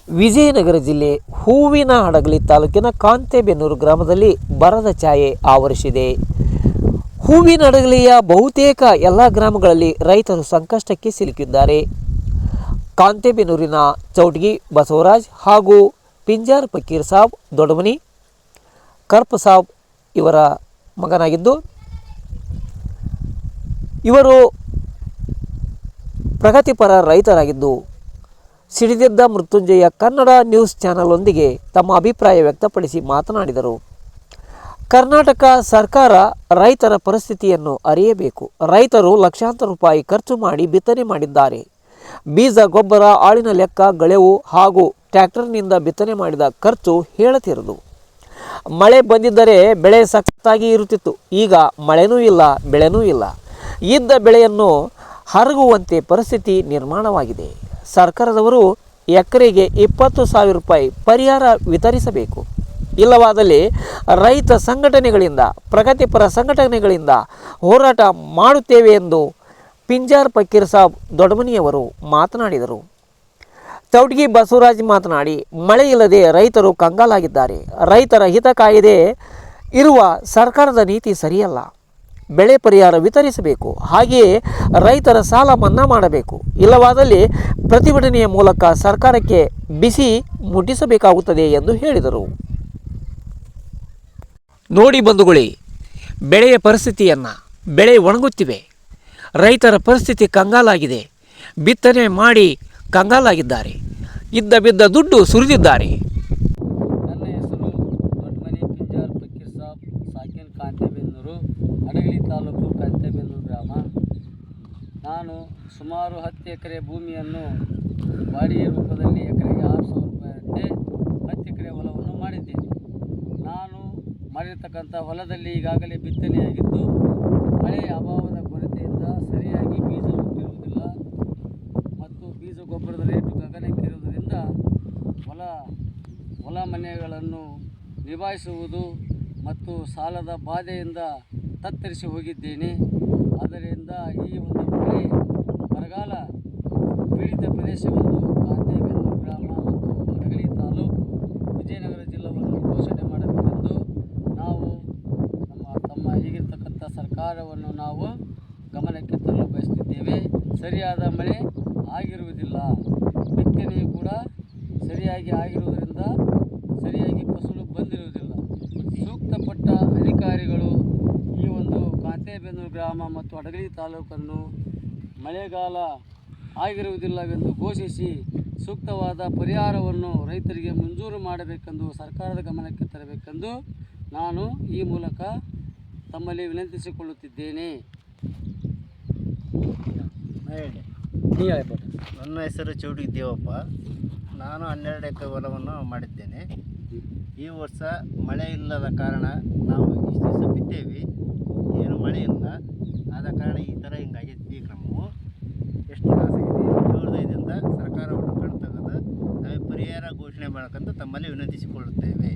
ವಿಜಯನಗರ ಜಿಲ್ಲೆ ಹೂವಿನ ಹಡಗಲಿ ತಾಲೂಕಿನ ಕಾಂತೆಬೆನ್ನೂರು ಗ್ರಾಮದಲ್ಲಿ ಬರದ ಛಾಯೆ ಆವರಿಸಿದೆ. ಹೂವಿನ ಹಡಗಲಿಯ ಬಹುತೇಕ ಎಲ್ಲ ಗ್ರಾಮಗಳಲ್ಲಿ ರೈತರು ಸಂಕಷ್ಟಕ್ಕೆ ಸಿಲುಕಿದ್ದಾರೆ. ಕಾಂತೆಬೆನ್ನೂರಿನ ಚೌಟಗಿ ಬಸವರಾಜ್ ಹಾಗೂ ಪಿಂಜಾರ್ ಫಕೀರ್ ಸಾಬ್ ದೊಡ್ಡಮನಿ ಕರ್ಪ ಸಾಬ್ ಇವರ ಮಗನಾಗಿದ್ದು, ಇವರು ಪ್ರಗತಿಪರ ರೈತರಾಗಿದ್ದು ಸಿಡಿದೆದ್ದ ಮೃತ್ಯುಂಜಯ ಕನ್ನಡ ನ್ಯೂಸ್ ಚಾನಲ್ನೊಂದಿಗೆ ತಮ್ಮ ಅಭಿಪ್ರಾಯ ವ್ಯಕ್ತಪಡಿಸಿ ಮಾತನಾಡಿದರು. ಕರ್ನಾಟಕ ಸರ್ಕಾರ ರೈತರ ಪರಿಸ್ಥಿತಿಯನ್ನು ಅರಿಯಬೇಕು. ರೈತರು ಲಕ್ಷಾಂತರ ರೂಪಾಯಿ ಖರ್ಚು ಮಾಡಿ ಬಿತ್ತನೆ ಮಾಡಿದ್ದಾರೆ. ಬೀಜ, ಗೊಬ್ಬರ, ಆಳಿನ ಲೆಕ್ಕ, ಗಳೆವು ಹಾಗೂ ಟ್ರ್ಯಾಕ್ಟರ್ನಿಂದ ಬಿತ್ತನೆ ಮಾಡಿದ ಖರ್ಚು ಹೇಳತಿರದು. ಮಳೆ ಬಂದಿದ್ದರೆ ಬೆಳೆ ಸಖತ್ತಾಗಿ ಇರುತ್ತಿತ್ತು. ಈಗ ಮಳೆನೂ ಇಲ್ಲ, ಬೆಳೆನೂ ಇಲ್ಲ. ಇದ್ದ ಬೆಳೆಯನ್ನು ಹರಗುವಂತೆ ಪರಿಸ್ಥಿತಿ ನಿರ್ಮಾಣವಾಗಿದೆ. ಸರ್ಕಾರದವರು ಎಕರೆಗೆ 20,000 ರೂಪಾಯಿ ಪರಿಹಾರ ವಿತರಿಸಬೇಕು. ಇಲ್ಲವಾದಲ್ಲಿ ರೈತ ಸಂಘಟನೆಗಳಿಂದ, ಪ್ರಗತಿಪರ ಸಂಘಟನೆಗಳಿಂದ ಹೋರಾಟ ಮಾಡುತ್ತೇವೆ ಎಂದು ಪಿಂಜಾರ್ ಫಕೀರ್ ಸಾಬ್ ದೊಡ್ಡಮನಿಯವರು ಮಾತನಾಡಿದರು. ಚೌಟಗಿ ಬಸವರಾಜ್ ಮಾತನಾಡಿ, ಮಳೆ ಇಲ್ಲದೆ ರೈತರು ಕಂಗಾಲಾಗಿದ್ದಾರೆ. ರೈತರ ಹಿತ ಕಾಯದೆ ಇರುವ ಸರ್ಕಾರದ ನೀತಿ ಸರಿಯಲ್ಲ. ಬೆಳೆ ಪರಿಹಾರ ವಿತರಿಸಬೇಕು. ಹಾಗೆಯೇ ರೈತರ ಸಾಲ ಮನ್ನಾ ಮಾಡಬೇಕು. ಇಲ್ಲವಾದಲ್ಲಿ ಪ್ರತಿಭಟನೆಯ ಮೂಲಕ ಸರ್ಕಾರಕ್ಕೆ ಬಿಸಿ ಮುಟ್ಟಿಸಬೇಕಾಗುತ್ತದೆ ಎಂದು ಹೇಳಿದರು. ನೋಡಿ ಬಂಧುಗಳೇ, ಬೆಳೆಯ ಪರಿಸ್ಥಿತಿಯನ್ನು, ಬೆಳೆ ಒಣಗುತ್ತಿವೆ. ರೈತರ ಪರಿಸ್ಥಿತಿ ಕಂಗಾಲಾಗಿದೆ. ಬಿತ್ತನೆ ಮಾಡಿ ಕಂಗಾಲಾಗಿದ್ದಾರೆ. ಇದ್ದ ಬಿದ್ದ ದುಡ್ಡು ಸುರಿದಿದ್ದಾರೆ. ನನ್ನ ಹೆಸರು ದೊಡ್ಡಮನಿ ಪಿಂಜಾರ್ ಫಕೀರ್ ಸಾಬ್, ಸಾಕಿನ್ ಕಾಂತೆಬೆನ್ನೂರು, ಹಡಗಲಿ ತಾಲೂಕು, ಕಾಂತೆಬೆನ್ನೂರು ಗ್ರಾಮ. ನಾನು ಸುಮಾರು 10 ಎಕರೆ ಭೂಮಿಯನ್ನು ಬಾಡಿಗೆ ರೂಪದಲ್ಲಿ ಎಕರೆಗೆ 6,000 ರೂಪಾಯಿಯಂತೆ 10 ಎಕರೆ ಹೊಲವನ್ನು ಮಾಡಿದ್ದೇನೆ. ನಾನು ಮಾಡಿರ್ತಕ್ಕಂಥ ಹೊಲದಲ್ಲಿ ಈಗಾಗಲೇ ಬಿತ್ತನೆಯಾಗಿದ್ದು, ಮಳೆಯ ಅಭಾವದ ಕೊರತೆಯಿಂದ ಸರಿಯಾಗಿ ಬೀಜ ಹುಟ್ಟಿರುವುದಿಲ್ಲ ಮತ್ತು ಬೀಜ ಗೊಬ್ಬರದ ರೇಟು ಗಗನಕ್ಕೇರುವುದರಿಂದ ಹೊಲ ಮನೆಗಳನ್ನು ನಿಭಾಯಿಸುವುದು ಮತ್ತು ಸಾಲದ ಬಾಧೆಯಿಂದ ತತ್ತರಿಸಿ ಹೋಗಿದ್ದೇನೆ. ಆದ್ದರಿಂದ ಈ ಒಂದು ಮಳೆ ಬರಗಾಲ ಪೀಡಿತ ಪ್ರದೇಶವನ್ನು ಕಾಂತೆಬೆನ್ನೂರು ಗ್ರಾಮ ಮತ್ತು ಹಡಗಲಿ ತಾಲೂಕು, ವಿಜಯನಗರ ಜಿಲ್ಲೆಯನ್ನು ಘೋಷಣೆ ಮಾಡಬೇಕೆಂದು ನಾವು ತಮ್ಮ ಈಗಿರ್ತಕ್ಕಂಥ ಸರ್ಕಾರವನ್ನು ನಾವು ಗಮನಕ್ಕೆ ತರಲು ಬಯಸುತ್ತಿದ್ದೇವೆ. ಸರಿಯಾದ ಮಳೆ ಆಗಿರುವುದಿಲ್ಲ. ಬಿತ್ತನೆಯು ಕೂಡ ಸರಿಯಾಗಿ ಆಗಿರುವುದರಿಂದ ಸರಿಯಾಗಿ ಫಸಲು ಬಂದಿರುವುದಿಲ್ಲ. ಸೂಕ್ತಪಟ್ಟ ಅಧಿಕಾರಿಗಳು ಈ ಒಂದು ಕಾಂತೆಬೆನ್ನೂರು ಗ್ರಾಮ ಮತ್ತು ಹಡಗಲಿ ತಾಲೂಕನ್ನು ಮಳೆಗಾಲ ಆಗಿರುವುದಿಲ್ಲವೆಂದು ಘೋಷಿಸಿ ಸೂಕ್ತವಾದ ಪರಿಹಾರವನ್ನು ರೈತರಿಗೆ ಮಂಜೂರು ಮಾಡಬೇಕೆಂದು ಸರ್ಕಾರದ ಗಮನಕ್ಕೆ ತರಬೇಕೆಂದು ನಾನು ಈ ಮೂಲಕ ತಮ್ಮಲ್ಲಿ ವಿನಂತಿಸಿಕೊಳ್ಳುತ್ತಿದ್ದೇನೆ. ನನ್ನ ಹೆಸರು ಚೌಟಗಿ ದೇವಪ್ಪ. ನಾನು 12 ಎಕರೆ ಹೊಲವನ್ನು ಮಾಡಿದ್ದೇನೆ. ಈ ವರ್ಷ ಮಳೆ ಇಲ್ಲದ ಕಾರಣ ನಾವು ಇಷ್ಟು ದಿವಸ ಬಿತ್ತೇವೆ, ಏನು ಮಳೆ ಇಲ್ಲ. ಆದ ಕಾರಣ ಈ ಥರ ಹಿಂಗಾಗೈತಿ ಕ್ರಮವು. ಎಷ್ಟು ಲಾಸ್ ಆಗಿದೆ. 7-5 ಸರ್ಕಾರವನ್ನು ಕಣ್ ತೆಗೆದು ನಾವೇ ಪರಿಹಾರ ಘೋಷಣೆ ಮಾಡಬೇಕಂತ ತಮ್ಮಲ್ಲಿ ವಿನಂತಿಸಿಕೊಳ್ಳುತ್ತೇವೆ.